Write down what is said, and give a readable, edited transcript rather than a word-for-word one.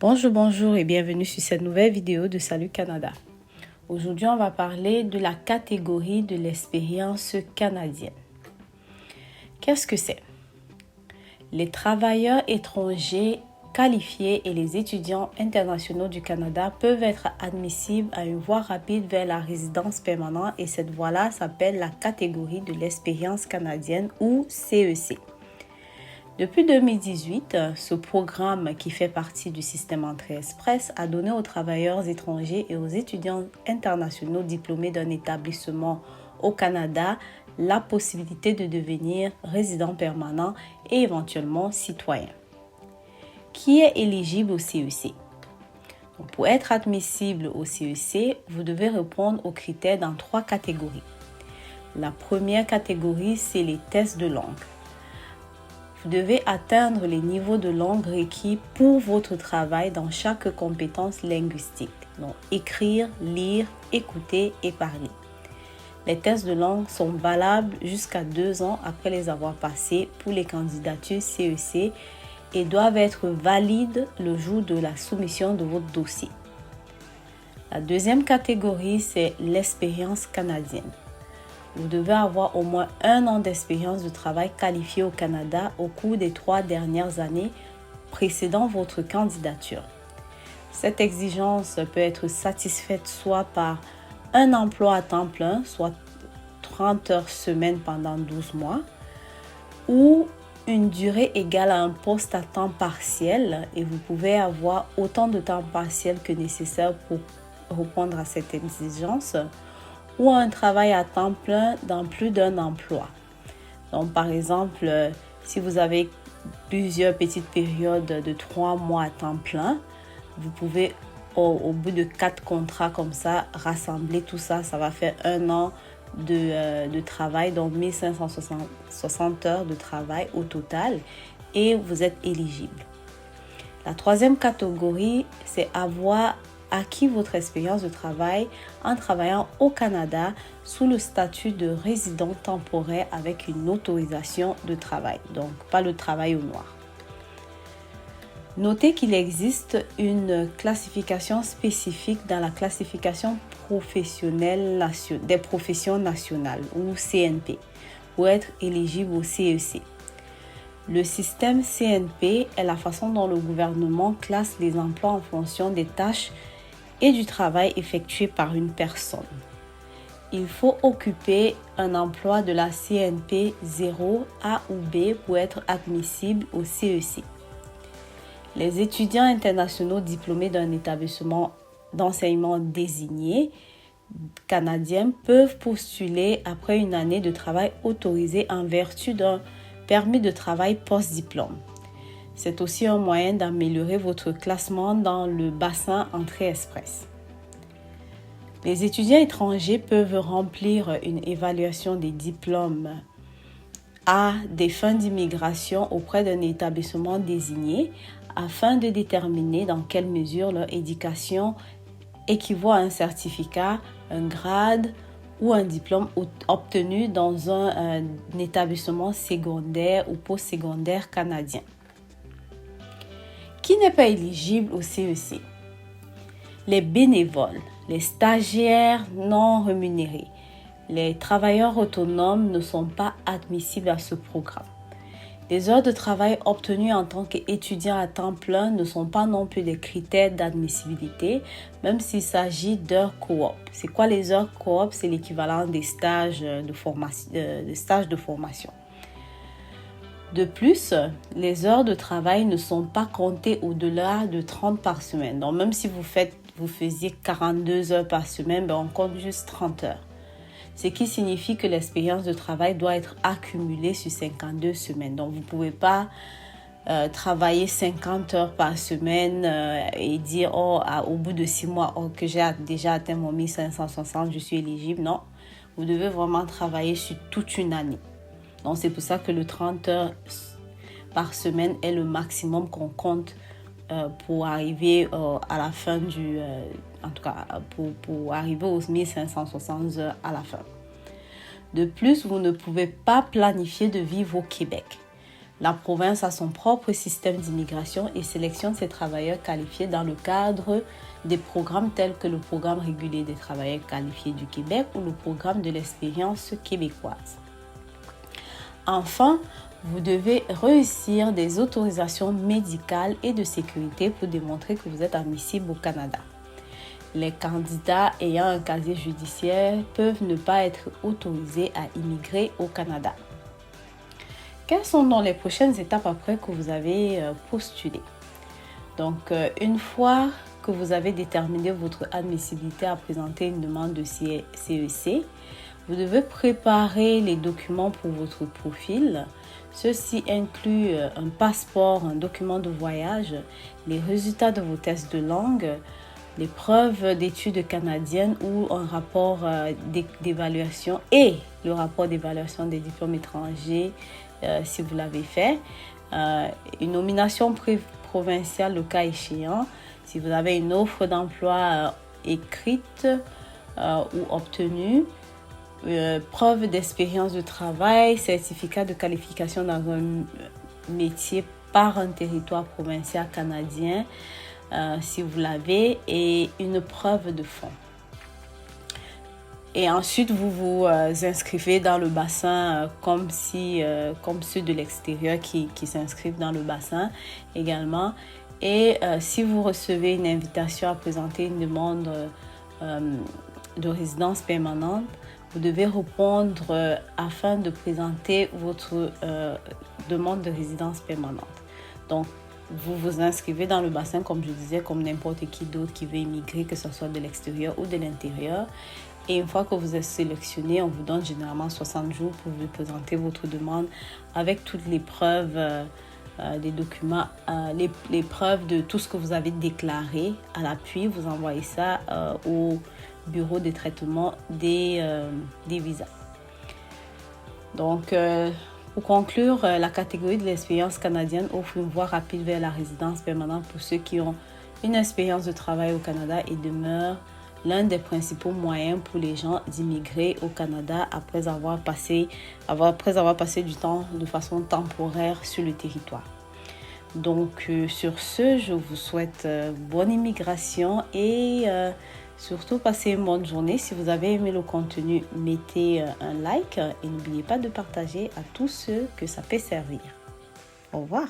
Bonjour et bienvenue sur cette nouvelle vidéo de Salut Canada. Aujourd'hui, on va parler de la catégorie de l'expérience canadienne. Qu'est-ce que c'est? Les travailleurs étrangers qualifiés et les étudiants internationaux du Canada peuvent être admissibles à une voie rapide vers la résidence permanente et cette voie-là s'appelle la catégorie de l'expérience canadienne ou CEC. Depuis 2018, ce programme qui fait partie du système Entrée Express a donné aux travailleurs étrangers et aux étudiants internationaux diplômés d'un établissement au Canada la possibilité de devenir résident permanent et éventuellement citoyen. Qui est éligible au CEC? Pour être admissible au CEC, vous devez répondre aux critères dans 3 catégories. La première catégorie, c'est les tests de langue. Vous devez atteindre les niveaux de langue requis pour votre travail dans chaque compétence linguistique. Donc, écrire, lire, écouter et parler. Les tests de langue sont valables jusqu'à 2 ans après les avoir passés pour les candidatures CEC et doivent être valides le jour de la soumission de votre dossier. La deuxième catégorie, c'est l'expérience canadienne. Vous devez avoir au moins 1 an d'expérience de travail qualifié au Canada au cours des 3 dernières années précédant votre candidature. Cette exigence peut être satisfaite soit par un emploi à temps plein, soit 30 heures semaine pendant 12 mois, ou une durée égale à un poste à temps partiel et vous pouvez avoir autant de temps partiel que nécessaire pour répondre à cette exigence, ou un travail à temps plein dans plus d'un emploi. Donc, par exemple, si vous avez plusieurs petites périodes de 3 mois à temps plein, vous pouvez, au bout de 4 contrats comme ça, rassembler tout ça. Ça va faire 1 an de travail, donc 1560 heures de travail au total et vous êtes éligible. La troisième catégorie, c'est avoir acquis votre expérience de travail en travaillant au Canada sous le statut de résident temporaire avec une autorisation de travail, donc pas le travail au noir. Notez qu'il existe une classification spécifique dans la classification professionnelle des professions nationales ou CNP pour être éligible au CEC. Le système CNP est la façon dont le gouvernement classe les emplois en fonction des tâches et du travail effectué par une personne. Il faut occuper un emploi de la CNP 0, A ou B pour être admissible au CEC. Les étudiants internationaux diplômés d'un établissement d'enseignement désigné canadien peuvent postuler après une année de travail autorisé en vertu d'un permis de travail post-diplôme. C'est aussi un moyen d'améliorer votre classement dans le bassin Entrée Express. Les étudiants étrangers peuvent remplir une évaluation des diplômes à des fins d'immigration auprès d'un établissement désigné afin de déterminer dans quelle mesure leur éducation équivaut à un certificat, un grade ou un diplôme obtenu dans un établissement secondaire ou postsecondaire canadien. Qui n'est pas éligible au CEC? Les bénévoles, les stagiaires non rémunérés, les travailleurs autonomes ne sont pas admissibles à ce programme. Les heures de travail obtenues en tant qu'étudiant à temps plein ne sont pas non plus des critères d'admissibilité, même s'il s'agit d'heures coop. C'est quoi les heures coop? C'est l'équivalent des stages de formation. De plus, les heures de travail ne sont pas comptées au-delà de 30 par semaine. Donc, même si vous faisiez 42 heures par semaine, on compte juste 30 heures. Ce qui signifie que l'expérience de travail doit être accumulée sur 52 semaines. Donc, vous ne pouvez pas travailler 50 heures par semaine et dire au bout de 6 mois que j'ai déjà atteint mon 1560, je suis éligible. Non, vous devez vraiment travailler sur toute une année. Donc, c'est pour ça que le 30 heures par semaine est le maximum qu'on compte pour arriver à la fin en tout cas pour arriver aux 1560 heures à la fin. De plus, vous ne pouvez pas planifier de vivre au Québec. La province a son propre système d'immigration et sélectionne ses travailleurs qualifiés dans le cadre des programmes tels que le programme régulier des travailleurs qualifiés du Québec ou le programme de l'expérience québécoise. Enfin, vous devez réussir des autorisations médicales et de sécurité pour démontrer que vous êtes admissible au Canada. Les candidats ayant un casier judiciaire peuvent ne pas être autorisés à immigrer au Canada. Quelles sont donc les prochaines étapes après que vous avez postulé? Donc, une fois que vous avez déterminé votre admissibilité à présenter une demande de CEC, vous devez préparer les documents pour votre profil. Ceci inclut un passeport, un document de voyage, les résultats de vos tests de langue, les preuves d'études canadiennes ou un rapport d'évaluation et le rapport d'évaluation des diplômes étrangers si vous l'avez fait, une nomination provinciale le cas échéant, si vous avez une offre d'emploi écrite ou obtenue, preuve d'expérience de travail, certificat de qualification dans un métier par un territoire provincial canadien, si vous l'avez, et une preuve de fonds. Et ensuite, vous vous inscrivez dans le bassin comme ceux de l'extérieur qui s'inscrivent dans le bassin également. Et si vous recevez une invitation à présenter une demande de résidence permanente, vous devez répondre afin de présenter votre demande de résidence permanente. Donc, vous vous inscrivez dans le bassin, comme je disais, comme n'importe qui d'autre qui veut immigrer, que ce soit de l'extérieur ou de l'intérieur. Et une fois que vous êtes sélectionné, on vous donne généralement 60 jours pour vous présenter votre demande avec toutes les preuves des documents, les preuves de tout ce que vous avez déclaré à l'appui. Vous envoyez ça au bureau de traitement des visas. Donc, pour conclure, la catégorie de l'expérience canadienne offre une voie rapide vers la résidence permanente pour ceux qui ont une expérience de travail au Canada et demeure l'un des principaux moyens pour les gens d'immigrer au Canada après avoir passé du temps de façon temporaire sur le territoire. Donc, sur ce, je vous souhaite bonne immigration et surtout passez une bonne journée. Si vous avez aimé le contenu, mettez un like et n'oubliez pas de partager à tous ceux que ça peut servir. Au revoir.